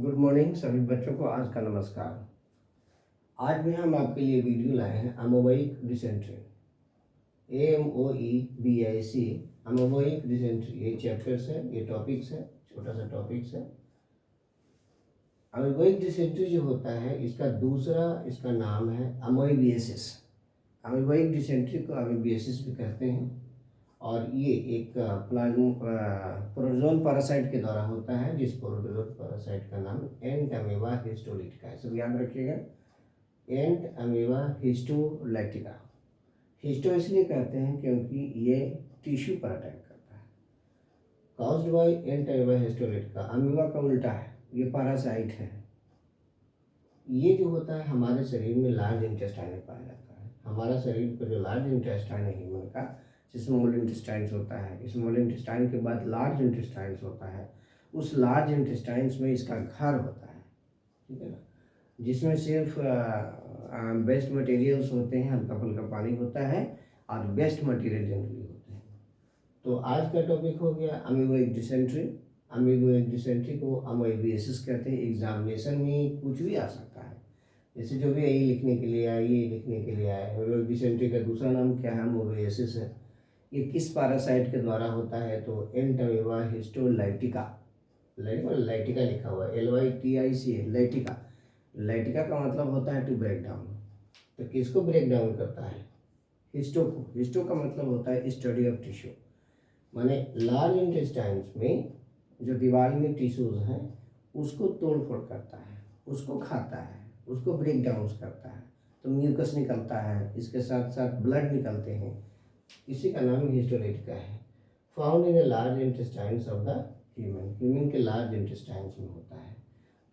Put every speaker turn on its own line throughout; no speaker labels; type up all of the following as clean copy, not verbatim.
Good morning सभी बच्चों को। आज का नमस्कार। आज भी हम आपके लिए वीडियो लाए हैं अमोबॉइक डिसेंट्री, AMOEBIC अमोबॉइक डिसेंट्री। ये चैप्टर्स है, ये टॉपिक्स है, छोटा सा टॉपिक्स है। अमोबॉइक डिसेंट्री जो होता है इसका नाम है अमोइबियासिस। अमोबॉइक डिसेंट्री को अमोइबियासिस भी कहते हैं और ये एक प्रोटोजोन पैरासाइट के द्वारा होता है, जिस प्रोटोजोन पैरासाइट का नाम एंट अमीबा हिस्टोलिटिका है। सब याद रखिएगा, एंट अमीबा हिस्टोलिटिका। हिस्टो इसलिए कहते हैं क्योंकि ये टिश्यू पर अटैक करता है। Caused by ant amoeba histolytica. Amoeba का उल्टा है, ये पैरासाइट है। ये जो होता है हमारे शरीर में लार्ज इंटेस्टाइन में पाया जाता है। हमारा शरीर का जो लार्ज इंटेस्टाइन है ह्यूमन का, स्मॉल इंटेस्टाइन्स होता है, स्मॉल इंटेस्टाइन के बाद लार्ज इंटेस्टाइन्स होता है। उस लार्ज इंटेस्टाइन्स में इसका घर होता है, ठीक है ना, जिसमें सिर्फ बेस्ट मटेरियल्स होते हैं, हल्का फुल्का पानी होता है और बेस्ट मटेरियल जनरली होते हैं। तो आज का टॉपिक हो गया अमीबोइक डिसेंट्री। अमीबोइक डिसेंट्री को अमोइबियासिस कहते हैं। एग्जामिनेशन में कुछ भी आ सकता है, जैसे जो भी यही लिखने के लिए आए, ये लिखने के लिए आए। अमीबोइक डिसेंट्री का दूसरा नाम क्या है? अमोइबियासिस है। ये किस पैरासाइट के द्वारा होता है? तो एंट अमीबा हिस्टोलाइटिका। लाइटिका लिखा हुआ है, LYTICA, लाइटिका। लाइटिका का मतलब होता है टू ब्रेक डाउन। तो किसको ब्रेक डाउन करता है? हिस्टो को। हिस्टो का मतलब होता है स्टडी ऑफ टिश्यू, माने लार्ज इंटेस्टाइन्स में जो दीवार में टिश्यूज हैं उसको तोड़ फोड़ करता है, उसको खाता है, उसको ब्रेक डाउन करता है। तो म्यूकस निकलता है, इसके साथ साथ ब्लड निकलते हैं। इसी का नाम हिस्टोलाइटिका है। Found in large intestines of the human के लार्ज इंटेस्टाइन्स में होता है।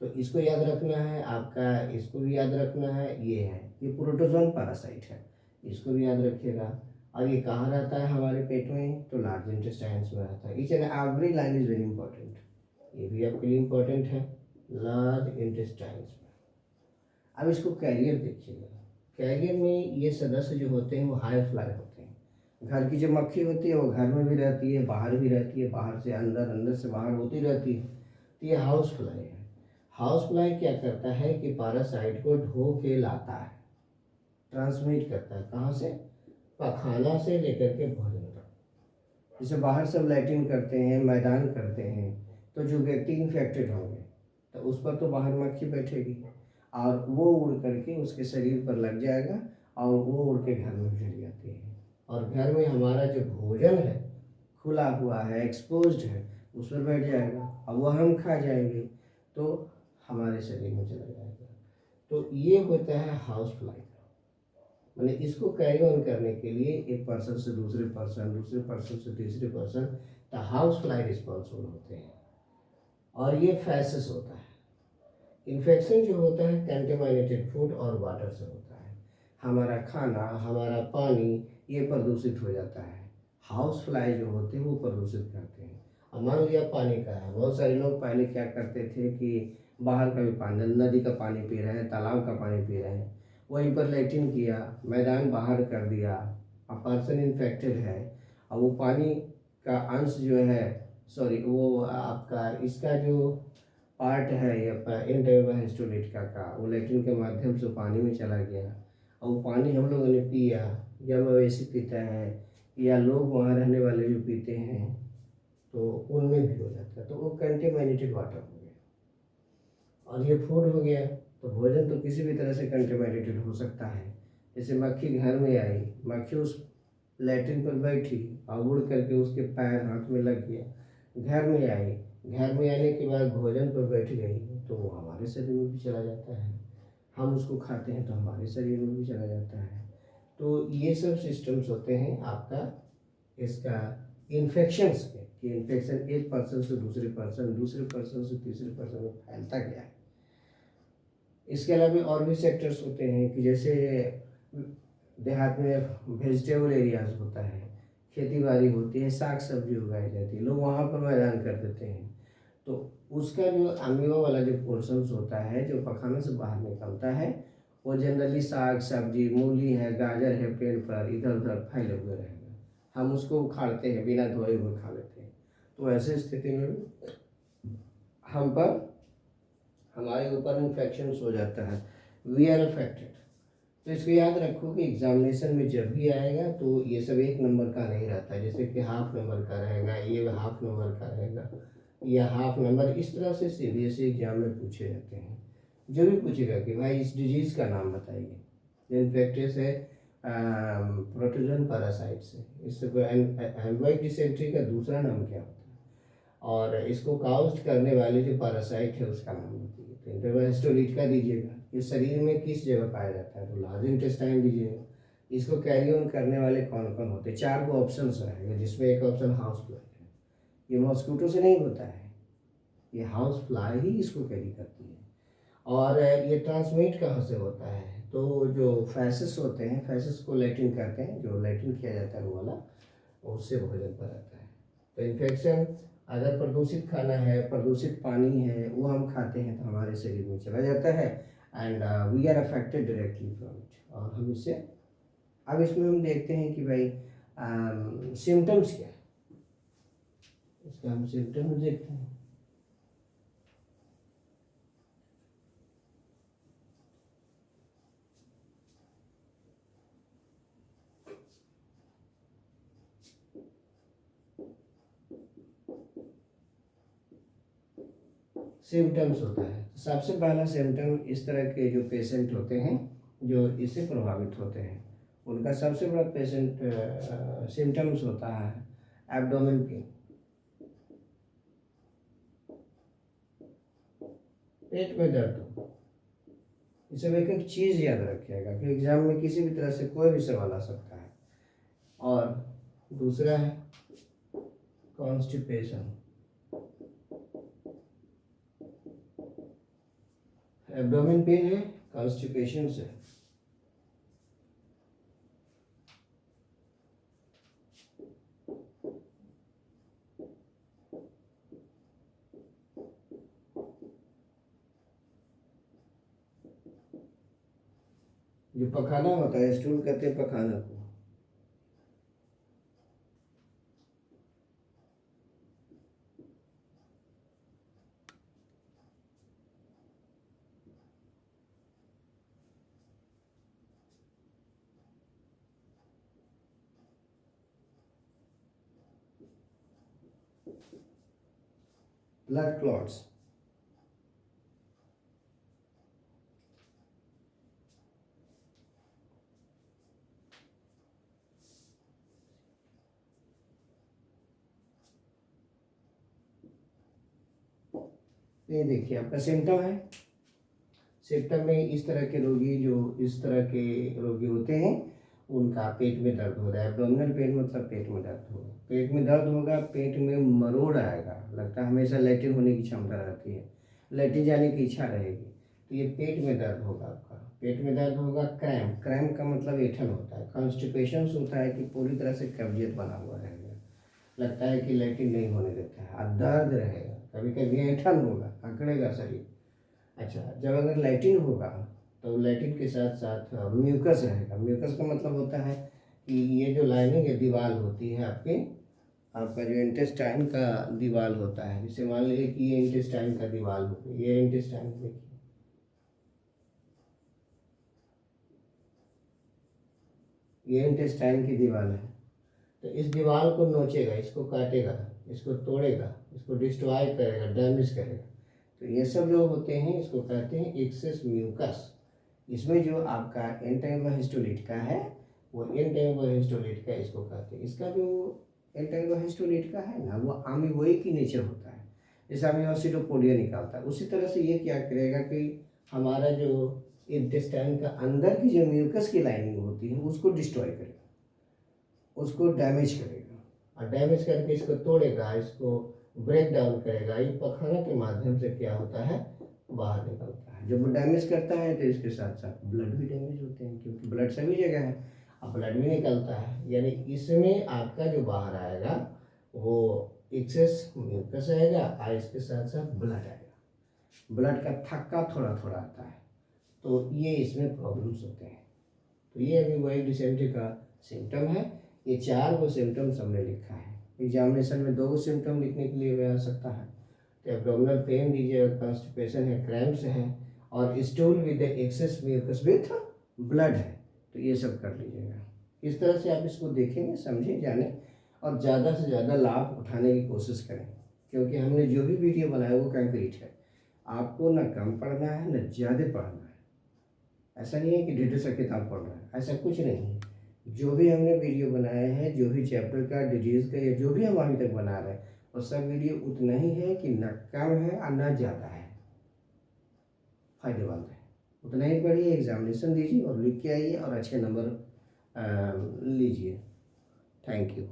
तो इसको याद रखना है आपका, इसको भी याद रखना है। ये प्रोटोजोन पैरासाइट है, इसको भी याद रखिएगा। और ये कहाँ रहता है हमारे पेट में? तो लार्ज इंटेस्टाइन्स में रहता है। Each and every line is very important, ये भी आपके लिए इंपॉर्टेंट है, लार्ज इंटेस्टाइन्स में। अब इसको कैरियर देखिएगा। कैरियर में ये सदस्य जो होते हैं वो हाई फ्लाई होते हैं। घर की जो मक्खी होती है वो घर में भी रहती है, बाहर भी रहती है, बाहर से अंदर, अंदर से बाहर होती रहती है। तो ये हाउस फ्लाई है। हाउस फ्लाई क्या करता है कि पैरासाइट को ढो के लाता है, ट्रांसमिट करता है। कहाँ से? पखाना से लेकर के भोजन तक। जैसे बाहर सब लैट्रिन करते हैं, मैदान करते हैं, तो जो व्यक्ति इन्फेक्टेड होंगे तो उस पर तो बाहर मक्खी बैठेगी और वो उड़ करके उसके शरीर पर लग जाएगा और वो उड़ के घर में भिड़ जाती है। और घर में हमारा जो भोजन है खुला हुआ है, एक्सपोज्ड है, उस पर बैठ जाएगा और वह हम खा जाएंगे तो हमारे शरीर में चला जाएगा। तो ये होता है हाउस फ्लाई। मैंने इसको कैरी ऑन करने के लिए एक पर्सन से दूसरे पर्सन, दूसरे पर्सन से तीसरे person, the house fly responsible होते हैं। और ये फैसेस होता है। इन्फेक्शन जो होता है कंटेमिनेटेड फूड और वाटर से होता है। हमारा खाना, हमारा पानी ये प्रदूषित हो जाता है। हाउस फ्लाई जो होते हैं वो प्रदूषित करते हैं। अब मान लिया पानी का है, बहुत सारे लोग पहले क्या करते थे कि बाहर का भी पानी, नदी का पानी पी रहे हैं, तालाब का पानी पी रहे हैं, वहीं पर लैट्रिन किया, मैदान बाहर कर दिया, अब पर्सन इन्फेक्टेड है और वो पानी का अंश जो है, सॉरी, वो आपका इसका जो पार्ट है या एंट अमीबा हिस्टोलिटिका का, वो लैट्रिन के माध्यम से पानी में चला गया और वो पानी हम लोगों ने पिया या मवेशी पीता है या लोग वहाँ रहने वाले जो पीते हैं तो उनमें भी हो जाता है। तो वो कंटेमिनेटेड वाटर हो गया। और ये फूड हो गया, तो भोजन तो किसी भी तरह से कंटेमिनेटेड हो सकता है। जैसे मक्खी घर में आई, मक्खी उस लैट्रिन पर बैठी और उड़ करके उसके पैर हाथ में लग गया, घर में आई, घर में आने के बाद भोजन पर बैठ गई तो वो हमारे शरीर में भी चला जाता है। हम उसको खाते हैं तो हमारे शरीर में भी चला जाता है। तो ये सब सिस्टम्स होते हैं आपका इसका इन्फेक्शंस के, कि इन्फेक्शन एक पर्सन से दूसरे पर्सन, दूसरे पर्सन से तीसरे पर्सन में फैलता गया है। इसके अलावा और भी सेक्टर्स होते हैं कि जैसे देहात में वेजिटेबल एरियाज होता है, खेती बाड़ी होती है, साग सब्जी उगाई जाती है, लोग वहाँ पर मैदान कर देते हैं। तो उसका जो अमीबा वाला जो पोर्शंस होता है जो पखाने से बाहर निकलता है वो जनरली साग सब्जी, मूली है, गाजर है, पेड़ पर इधर उधर फैले हुए रहेगा। हम उसको उखाड़ते हैं, बिना धोए हुए खा लेते हैं। तो ऐसे स्थिति में हम पर हमारे ऊपर इन्फेक्शन हो जाता है, वी आर अफेक्टेड। तो इसको याद रखो कि एग्जामिनेशन में जब भी आएगा तो ये सब एक नंबर का नहीं रहता, जैसे कि हाफ नंबर का रहेगा, ये हाफ नंबर का रहेगा, या हाफ नंबर, इस तरह से सीबीएसई एग्जाम में पूछे जाते हैं। जो भी पूछेगा कि भाई इस डिजीज़ का नाम बताइए, इन्फेक्टियस है प्रोटोजन पैरासाइट से, इससे एम्बॉइक डिसेंट्री का दूसरा नाम क्या होता है, और इसको काउस्ट करने वाली जो पैरासाइट है उसका नाम बताइए। तो इंटरवेस्टोलिट का दीजिएगा, ये शरीर में किस जगह पाया जाता है, तो लार्ज इंटेस्टाइन दीजिएगा। इसको कैरी ऑन करने वाले कौन कौन होते हैं, 4 को ऑप्शन रहेगा, जिसमें एक ऑप्शन हाउस फ्लाई है। ये मॉस्किटो से नहीं होता है, ये हाउस फ्लाई ही इसको कैरी करती है। और ये ट्रांसमिट कहाँ से होता है, तो जो फैसिस होते हैं, फैसिस को लैटिन कहते हैं, जो लैटिन किया जाता है वो वाला, उससे भोजन पर आता है। तो इन्फेक्शन अगर प्रदूषित खाना है, प्रदूषित पानी है, वो हम खाते हैं तो हमारे शरीर में चला जाता है, and we are affected directly from it. और हम इससे, अब इसमें हम देखते हैं कि भाई सिम्टम्स क्या है, इसका हम सिम्टम्स देखते हैं। सिम्टम्स होता है, सबसे पहला सिम्टम, इस तरह के जो पेशेंट होते हैं जो इससे प्रभावित होते हैं, उनका सबसे बड़ा पेशेंट सिम्टम्स होता है एब्डोमेन पेन, पेट में दर्द हो। इसे एक एक चीज़ याद रखिएगा कि एग्जाम में किसी भी तरह से कोई भी सवाल आ सकता है। और दूसरा है कॉन्स्टिपेशन, एब्डोमेन पेन है कॉन्स्टिपेशन से। जो पखाना होता है, स्टूल कहते हैं पखाना को, ब्लड क्लॉट्स, ये देखिए आपका सिम्टम है। सिम्टम में इस तरह के रोगी, जो इस तरह के रोगी होते हैं, उनका पेट में दर्द हो रहा है, एब्डोमिनल पेन मतलब पेट में दर्द होगा, पेट में दर्द होगा, पेट में मरोड़ आएगा, लगता है हमेशा लैट्रिन होने की क्षमता रहती है, लैट्रिन जाने की इच्छा रहेगी, तो ये पेट में दर्द होगा आपका, पेट में दर्द होगा। क्रैम्प, क्रैम्प का मतलब ऐंठन होता है। कॉन्स्टिपेशन होता है कि पूरी तरह से कब्जियत बना हुआ रहेगा, लगता है कि लैट्रिन नहीं होने देता है, और दर्द रहेगा, कभी कभी ऐंठन होगा, अकड़ेगा शरीर। अच्छा, जब अगर लैट्रिन होगा तो लैट्रिन के साथ साथ म्यूकस रहेगा। म्यूकस का मतलब होता है कि ये जो लाइनिंग है, दीवार होती है आपके, आपका जो इंटेस्टाइन का दीवार होता है, जैसे मान लीजिए कि ये इंटेस्टाइन का दीवार हो गया, ये इंटेस्टाइन देखिए, ये इंटेस्टाइन की दीवार है, तो इस दीवार को नोचेगा, इसको काटेगा, इसको तोड़ेगा, इसको डिस्ट्रॉय करेगा, डैमेज करेगा। तो ये सब जो होते हैं इसको कहते हैं एक्सेस म्यूकस। इसमें जो आपका एंटाइवा हिस्टोलिट का है, वो एंटाइवा हिस्टोलिट का इसको कहते हैं। इसका जो एंटाइवा हिस्टोलिट का है ना, वो अमीबोइक की नेचर होता है, जैसे अमीबोसिडोपोडिया निकालता है, उसी तरह से ये क्या करेगा कि हमारा जो इंटेस्टाइन का अंदर की जो म्यूकस की लाइनिंग होती है उसको डिस्ट्रॉय करेगा, उसको डैमेज करेगा, और डैमेज करके इसको तोड़ेगा, इसको ब्रेक डाउन करेगा। ये पखाना के माध्यम से क्या होता है, बाहर निकलता है। जब वो डैमेज करता है तो इसके साथ साथ ब्लड भी डैमेज होते हैं, क्योंकि ब्लड सभी जगह है, अब ब्लड भी निकलता है, यानी इसमें आपका जो बाहर आएगा वो एक्सेस म्यूकस आएगा, और इसके साथ साथ ब्लड आएगा, ब्लड का थक्का थोड़ा थोड़ा आता है, तो ये इसमें प्रॉब्लम्स होते हैं। तो ये अभी वही डिसेंट्री का सिम्टम है। ये 4 वो सिम्टम्स हमने लिखा है, एग्जामिनेशन में 2 सिम्टम लिखने के लिए भी आ सकता है। तो एब्डोमिनल पेन दीजिएगा, कॉन्स्टिपेशन है, क्रैम्प्स है, और stool with excess mucus with blood है, तो ये सब कर लीजिएगा। इस तरह से आप इसको देखेंगे, समझें, जानें, और ज़्यादा से ज़्यादा लाभ उठाने की कोशिश करें, क्योंकि हमने जो भी वीडियो बनाया वो कंक्रीट है। आपको ना कम पढ़ना है ना ज़्यादा पढ़ना है। ऐसा नहीं है कि 150 किताब पढ़ना है, ऐसा कुछ नहीं है। जो भी हमने वीडियो बनाया है, जो भी चैप्टर का, डिजीज़ का, या जो भी हम अभी तक बना रहे हैं, वो सब वीडियो उतना ही है कि न कम है और न ज़्यादा है, फायदेमंद है। उतना ही पढ़िए, एग्जामिनेशन दीजिए और लिख के आइए और अच्छे नंबर लीजिए। Thank you.